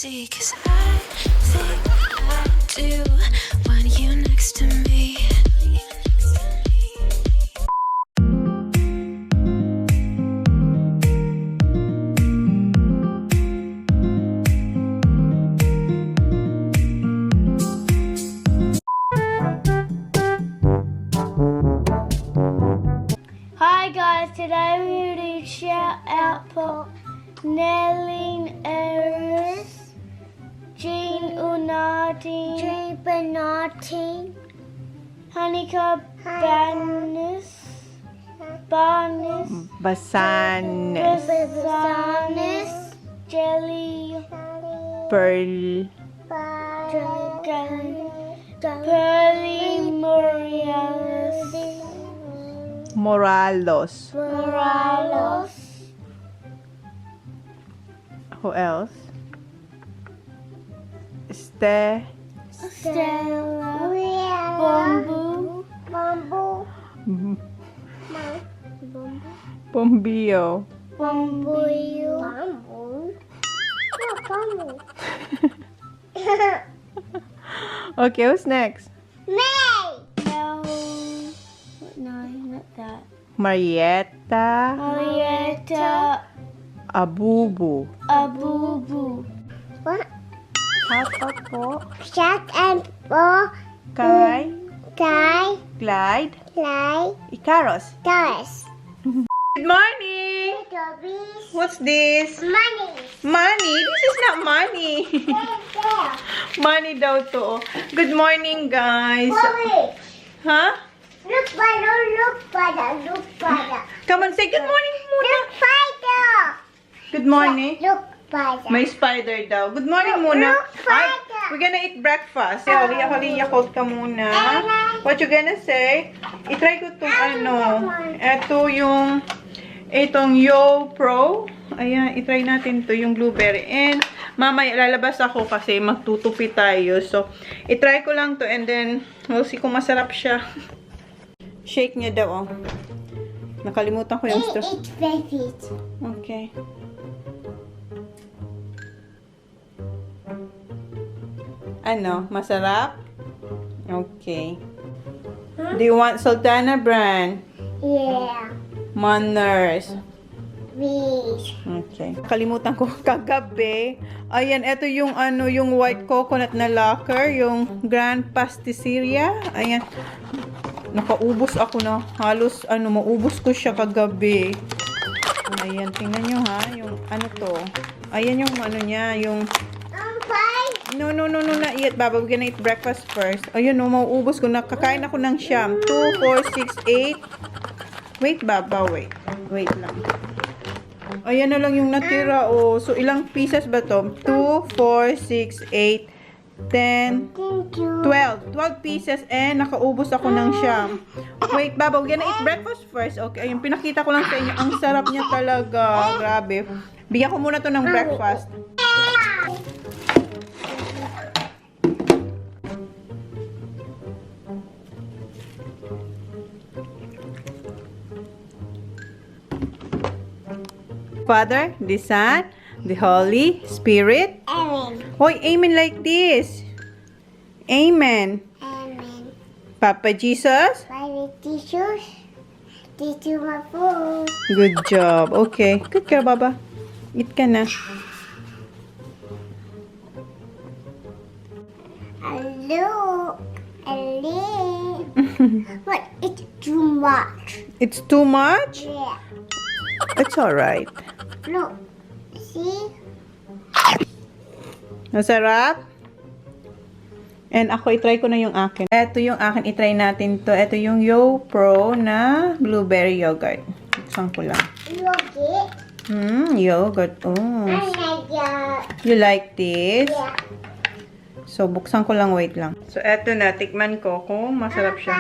see, 'cause I think I do want you next to me. Hi guys, today we're going to shout out for Nellie Eris, Jean Unati, Honeycomb Basanes, Jelly, Pearl, Pearly Moralos. Moralos, Who else? Stella, Bombio. Okay, who's next? No, not that. Marietta, Marietta, Abubu. Abubu. Shout out po Shout out for kay Guy, Clyde Clay, Icaros. Doris, Good morning! Dobby's, What's this? Money, Money? This is not money. Money daw to. Good morning, guys. Bobby, Huh? look para. Come on, say good morning muna. Look spider. Good morning. Look spider. May spider daw. Good morning muna. Look, spider. We're gonna eat breakfast. Hali Yakult ka muna. What you gonna say? I-try ko itong ano. Ito itong Yo Pro. Ayan, i-try natin to yung blueberry. And mamaya lalabas ako kasi magtutupi tayo. So, i-try ko lang to and then we'll see kung masarap siya. Shake niya daw, oh. Nakalimutan ko yung straw. It's very Okay. Ano? Masarap? Okay. Do you want Sultana brand? Yeah. Manners. Fish. Okay. Kalimutan ko kagabi. Ayan, ito yung yung white coconut na lacquer, yung Grand Pastisseria. Ayan. Nakaubos ako na. Halos maubos ko siya kagabi. Ayan, tingnan nyo ha, yung to. Ayan yung niya, yung No, not yet, Baba. We're gonna eat breakfast first. Ayun, mauubos ko. Nakakain ako ng siyam. 2, 4, 6, 8. Wait, Baba, wait. Wait lang. Ayan na lang yung natira, oh. So, ilang pieces ba to? 2, 4, 6, 8, 10, 12. 12 pieces and nakaubos ako ng siyam. Wait, Baba, we're gonna eat breakfast first. Okay, ayun, pinakita ko lang sa inyo. Ang sarap niya talaga. Grabe. Bigyan ko muna to ng breakfast. Father, the Son, the Holy Spirit. Amen. Hoy, amen like this. Amen. Amen. Papa Jesus. Private tissues. Tissue my food. Good job. Okay. Good girl, Baba. Eat ka na. Look. But it's too much. It's too much? Yeah. It's alright. Look. See? Masarap? And ako, itry ko na yung akin. Ito yung akin, itry natin to. Ito yung Yo Pro na blueberry yogurt. Buksan ko lang. Look it. Yogurt. Oh. I like that. You like this? Yeah. So, buksan ko lang. Wait lang. So, eto na. Tikman ko kung masarap siya.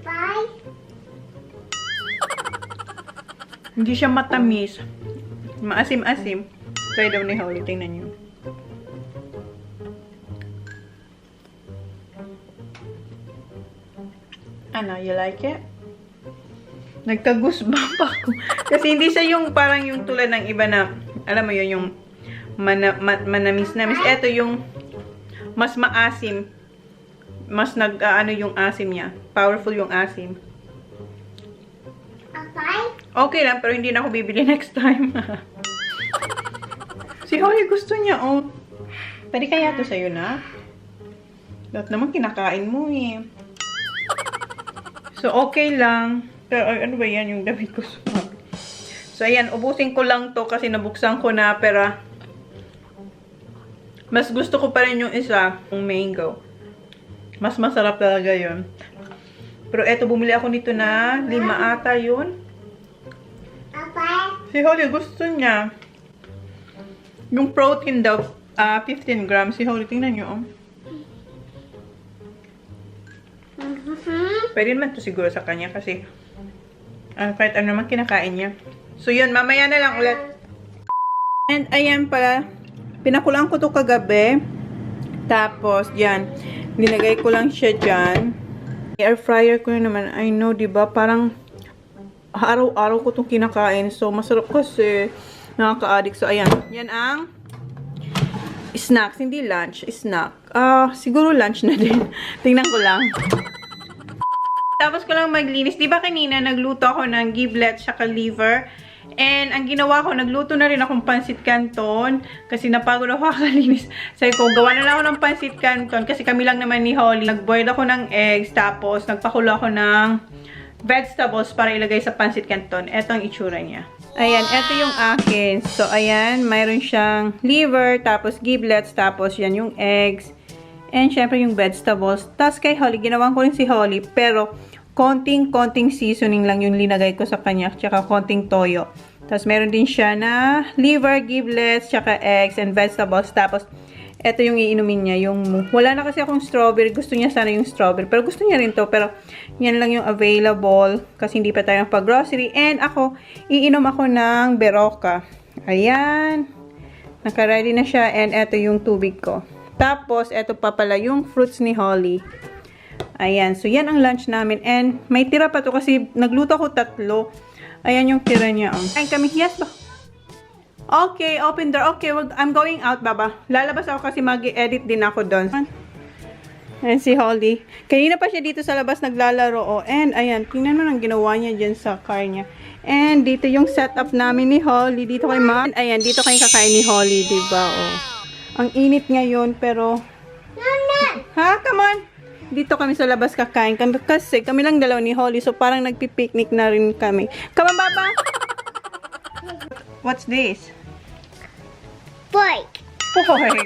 Bye. Hindi siya matamis. Maasim-asim. Try daw ni Holly. Tingnan niyo. Ano, you like it? Nagka-goosebump ako. Kasi hindi siya yung parang yung tulad ng iba na alam mo yun, yung manamis-namis. Ito yung mas maasim. Mas ano yung asim niya. Powerful yung asim. Okay lang, pero hindi na ako bibili next time. Si Holly gusto niya, oh. Pwede kaya to sa'yo na? Lahat naman kinakain mo eh. So, okay lang. Pero, ano ba yan? Yung damit ko sumabi. So, ayan. Ubusin ko lang to kasi nabuksan ko na. Pero, mas gusto ko pa rin yung isa. Yung mango. Mas masarap talaga yun. Pero, eto, bumili ako nito na 5 ata yun. Si Holly gusto niya. Yung protein daw, 15 grams. Si Holly, tingnan nyo, oh. Pwede naman to siguro sa kanya kasi kahit ano naman kinakain niya. So yun, mamaya na lang ulit. And ayan pala, pinakulang ko to kagabi. Tapos, yan, linagay ko lang siya dyan. Air fryer ko naman. I know, diba? Parang araw-araw ko itong kinakain. So, masarap kasi nakaka-addict. So, ayan. Yan ang snacks. Hindi lunch. Snack. Siguro lunch na din. Tingnan ko lang. Tapos ko lang maglinis. Diba kanina nagluto ako ng giblets saka liver. And ang ginawa ko, nagluto na rin akong pansit canton. Kasi napagod ako kakalinis. Sabi ko, gawa na lang ako ng pansit canton. Kasi kami lang naman ni Holly. Nag-boil ako ng eggs. Tapos nagpakulo ako ng vegetables para ilagay sa pansit canton. Ito ang itsura niya. Ayan, ito yung akin. So, ayan, mayroon siyang liver, tapos giblets, tapos yan yung eggs. And syempre yung vegetables. Tapos kay Holly, ginawan ko rin si Holly. Pero, konting seasoning lang yung linagay ko sa kanya. Tsaka konting toyo. Tapos meron din siya na liver, giblets, tsaka eggs and vegetables. Tapos, ito yung iinumin niya. Yung, wala na kasi akong strawberry. Gusto niya sana yung strawberry. Pero gusto niya rin to. Pero, yan lang yung available. Kasi hindi pa tayo pag-grocery. And ako, iinom ako ng Berocca. Ayan. Naka-ready na siya. And ito yung tubig ko. Tapos, ito pa pala yung fruits ni Holly. Ayan. So, yan ang lunch namin. And, may tira pa to kasi nagluto ako 3. Ayan yung tira niya. Ayan kami. Yes ba? Okay, open door. Okay, I'm going out, Baba. Lalabas ako kasi mag-edit din ako doon. Ayan si Holly. Kanina pa siya dito sa labas naglalaro. Oh. And, ayan. Tingnan mo ang ginawa niya dyan sa car niya. And, dito yung setup namin ni Holly. Dito kay Ma. And, ayan. Dito kayo kakain ni Holly, diba? Oh. Ang init ngayon, pero... Ha? Come on! Dito kami sa labas kakain. Kasi kami lang dalawa ni Holly. So, parang nagpipiknik na rin kami. Come on, Baba! What's this? Pork. Pork.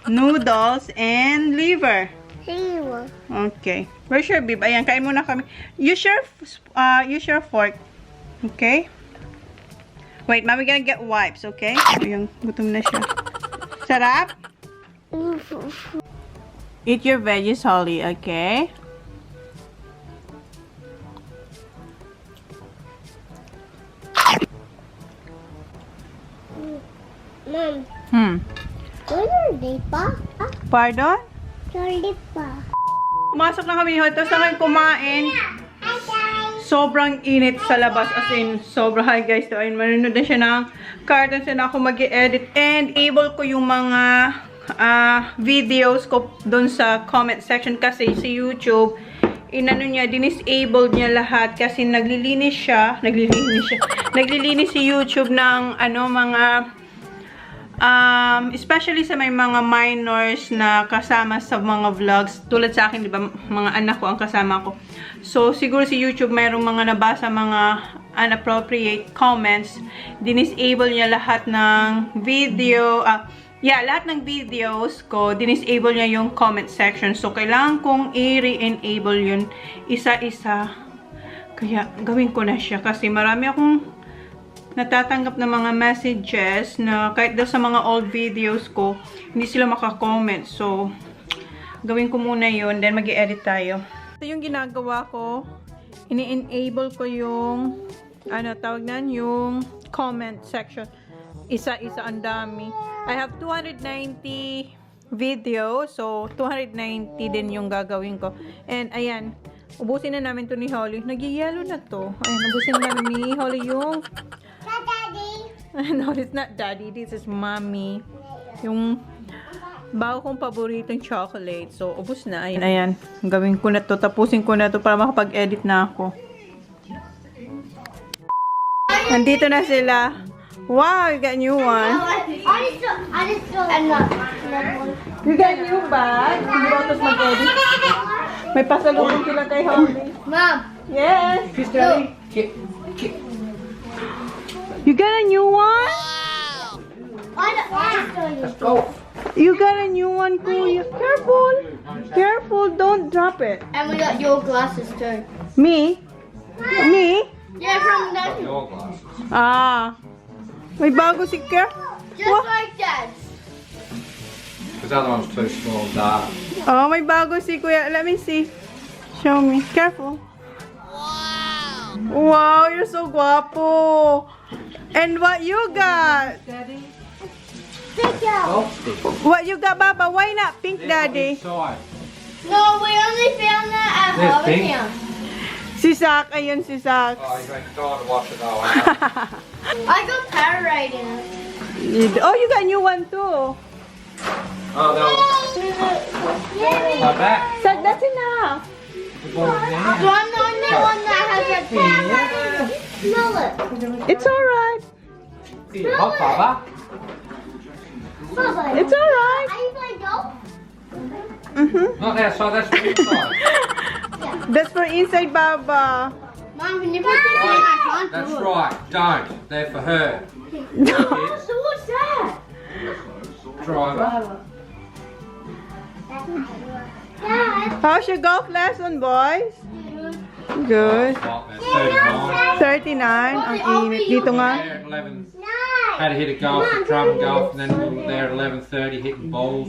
Noodles and liver. Liver. Okay. Where's your bib? Ayan, kain muna kami. Use your fork. Okay? Wait, Mami gonna get wipes, okay? Ayan, gutom na siya. Sarap? Eat your veggies, Holly, okay? Mom. Sorry pa. Pardon? Sorry pa. Pumasok na kami ni Holly. Tapos na kami kumain. Sobrang init sa labas. As in, sobrang hi guys. Ayun, manunod na siya ng cartons na ako mag-edit. And able ko yung mga videos ko doon sa comment section. Kasi si YouTube, inano niya, dinisable niya lahat. Kasi naglilinis si YouTube ng mga especially sa may mga minors na kasama sa mga vlogs. Tulad sa akin, di ba, mga anak ko ang kasama ko. So, siguro si YouTube mayroong mga nabasa mga inappropriate comments. Dinisable niya lahat ng video. Lahat ng videos ko, dinisable niya yung comment section. So, kailangan kong i-re-enable yun isa-isa. Kaya, gawin ko na siya. Kasi marami akong natatanggap ng mga messages na kahit daw sa mga old videos ko, hindi sila makakomment. So, gawin ko muna yun. Then, mag-i-edit tayo. Ito yung ginagawa ko. Ini-enable ko yung, tawag na, yung comment section. Isa-isa, ang dami. I have 290 videos. So, 290 din yung gagawin ko. And, ayan. Ubusin na namin to ni Holly. Nag-yellow na to. Ayan, ubusin na namin ni Holly yung... No, it's not daddy. This is mommy. Yung bago kong paboritong chocolate. So, ubos na. Ayan, ayan. Gawin ko na to. Tapusin ko na to para makapag-edit na ako. Nandito na sila. Wow, you got new one. You got new bag. Hindi ba ito mag-edit? May pasalubong sila kay Holly. Mom. Yes. Look. You got a new one? Let's go. You got a new one, Kuya. Careful. Careful, don't drop it. And we got your glasses too. Me? Me? Yeah, from that. Your glasses. Ah. May bago si Ker. Just What? like that. Because the other one's too small and dark. Oh, may bago si Kuya. Let me see. Show me. Careful. Wow. Wow, you're so guapo. And what you got? Oh, stick. What you got, Baba? Why not pink, Daddy? Inside. No, we only found that at There's Harvard pink. Town. Si Zach. Ayun si Zach. Oh, you're going to try to wash it though, aren't you? I got Powerade in it. Oh, you got a new one too. Oh, that was my back. Zach, that's enough. The ball in there. So I'm the only one that has a Powerade. Smell it. It's alright. Here, hot Baba. It's alright. Are you playing golf? Not outside, that's for inside. That's for inside, Baba. Mom, can you put this in? I can't That's do it. right, don't. They're for her. Kids, So what's that? driver. Dad. How's your golf lesson, boys? Good. Oh, that's 39. 39. Ang init. Dito nga. There at 11. Had to hit a golf, a drum golf, and then we were there at 11:30 hitting balls,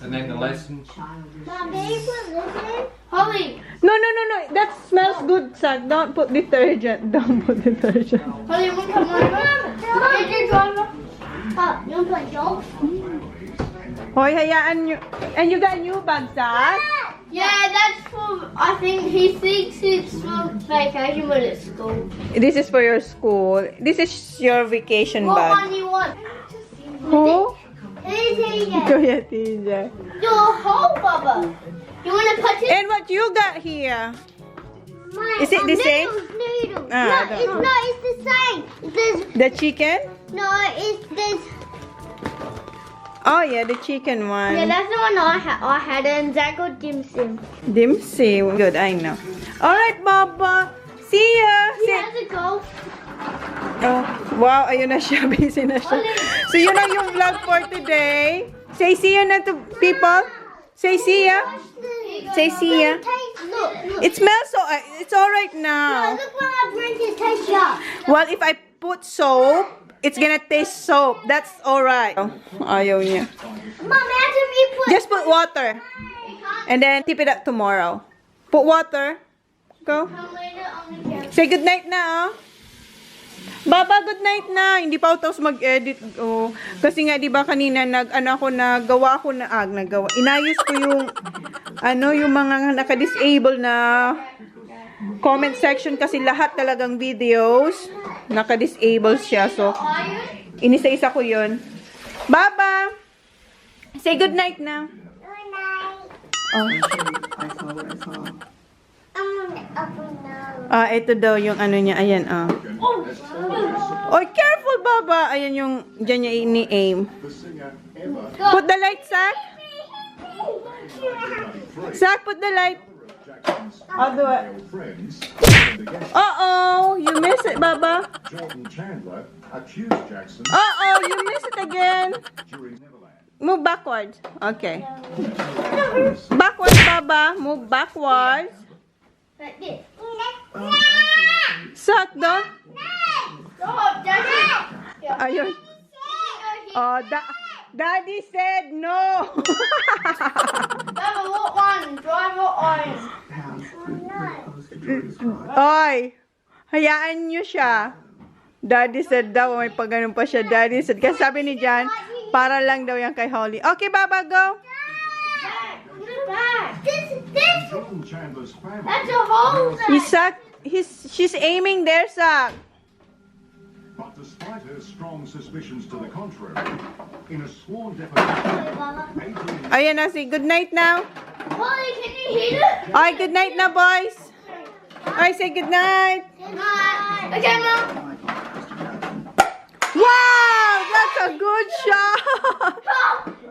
and then the lessons. Mom, can you put this in? Holly. No, no, no, no. That smells good, Zach. Don't put detergent. Don't put detergent. Holly, you want to come over? Did you drive? You want to play golf? Hoy, hayaan nyo. And you got new bag, Zach? Yeah, that's for, I think he thinks it's for vacation, but it's school. This is for your school. This is your vacation What bag. one you want? Who? Who's eating? Kuya TJ. Your whole Bubba. You want to put it? And what you got here? Is it the same? Noodles. Ah, I No, don't it's know. not. It's the same. There's, The chicken? no, it's this. Oh, yeah, the chicken one. Yeah, that's the one I had, and Zach got dim sum. Dim sum. Good, I know. Alright, Baba. See ya. He has a golf. Oh, wow, ayun na siya. Busy na siya. So, yun lang yung vlog for today. Say see ya na to people. Say see ya. Say see ya. Look, look. It smells so, it's alright now. Look what I bring to taste ya. Well, if I put soap, it's gonna taste soap. That's alright. Oh, ayaw niya. Mom, imagine me put. Just put water. And then, tip it up tomorrow. Put water. Go. Come later on the camera. Say good night na, oh. Baba, good night na. Hindi pa ako tapos mag-edit. Oh. Kasi nga, di ba kanina, nagawa ko na, inayos ko yung, yung mga naka-disable na comment section kasi lahat talagang videos, naka-disable siya. So, inisa-isa ko yun. Baba! Say good night na. Good night. Oh. I'm gonna open now. Ah, ito daw yung niya. Ayan, ah. Oh, careful, Baba! Ayan yung, dyan niya ini-aim. Put the light, Zach. Zach, put the light. I'll do it. Uh-oh! You miss it, Baba. Jordan Chandler accused Jackson Uh-oh! You miss it again. during Neverland. Move backwards. Okay. Backwards, Baba. Move backwards. Like this. Zach, doon. Stop, Daddy. Ayun. Oh, Daddy said no. Driver, what one? Driver on. Oy, hayaan nyo siya. Daddy said daw, may pagganon pa siya. Daddy said, kasi sabi ni Jan, para lang daw yan kay Holly. Okay, Baba, go. This. Jordan Chandler's family That's a hole there. She's aiming there, Zach. but despite her strong suspicions to the contrary. In a sworn deposition, Adrian Ayan na, say good night now. Polly, can you hear it? Ay, good night na, boys. Ay, say good night. Night. Okay, Mom. Wow, that's a good shot.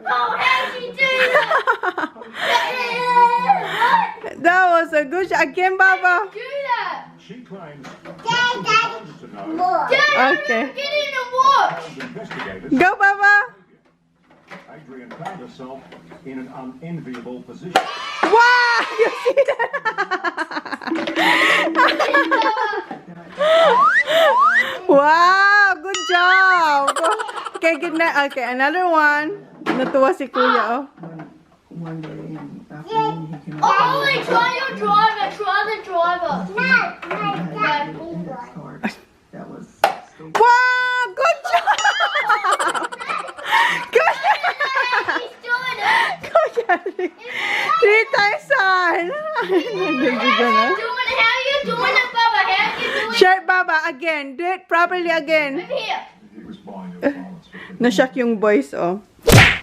Oh, how'd you do that? What? That was a good shot. Again, Baba. Do that? she claims to know Dad, Okay. get in and watch. investigators Go, Baba. Adrian found herself in an unenviable position. Wow, you see that? Wow, good job. Okay, good night. Okay, another one. Natuwa si Kuya, oh. One day in the afternoon, he came Oh, Ollie, try your driver. Try the driver. in his car. That was so Wow, good job. Good job. He's doing it. Good job. 3 times on. Doing how you doing it, Baba? How you doing it? Shirt, Baba, again. Do it properly again. Over here. He was buying her silence for Na-shock yung boys, oh. That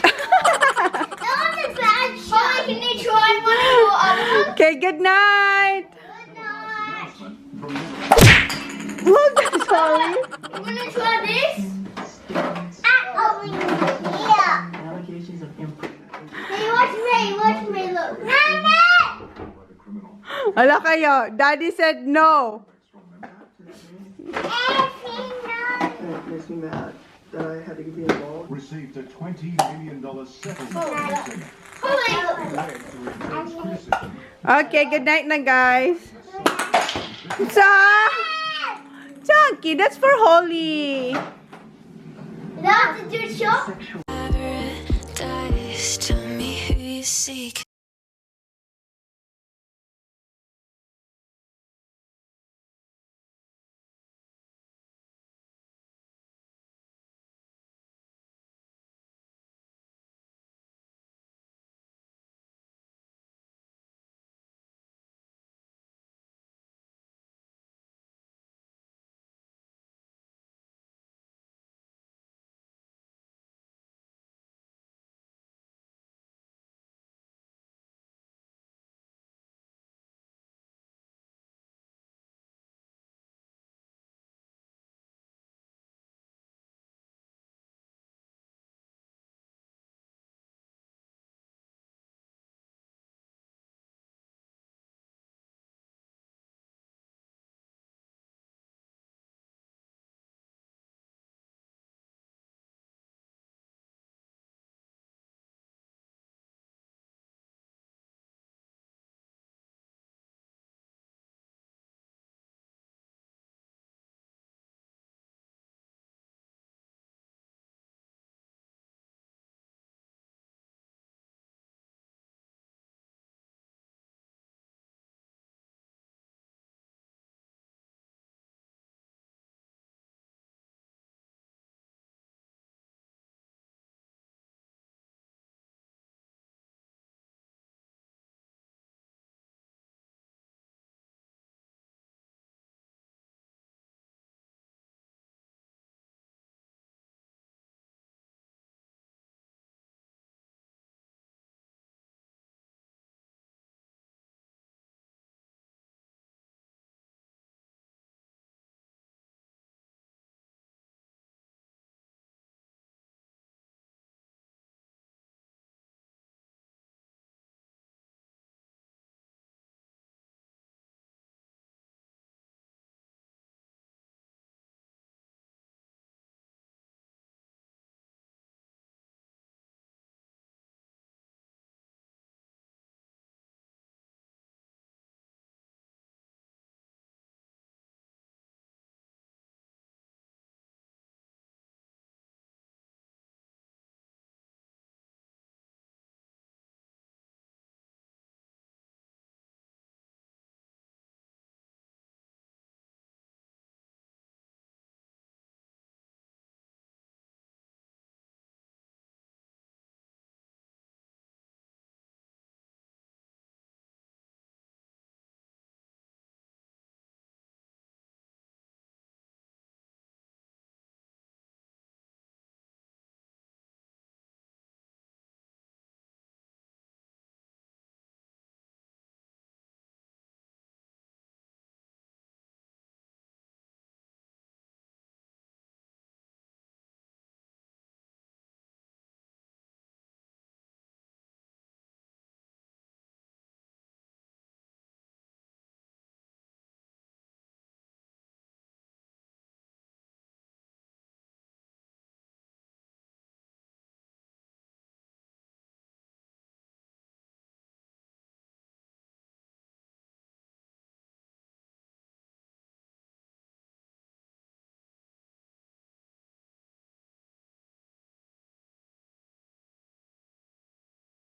was a bad shot. Ollie, can you try one of your other ones? Okay, good night. Good night. announcement from Look, sorry. You wanna try this? allegations of improper. Hey, watch me, look. the criminal. Ala kayo, Daddy said no. That makes me mad that I had to be involved. Received a $20 million settlement from the Ollie. led to intense criticism. Okay, good night na, guys. Chunky, that's for Holly. That's a good shot. Paradise, tell me who you seek.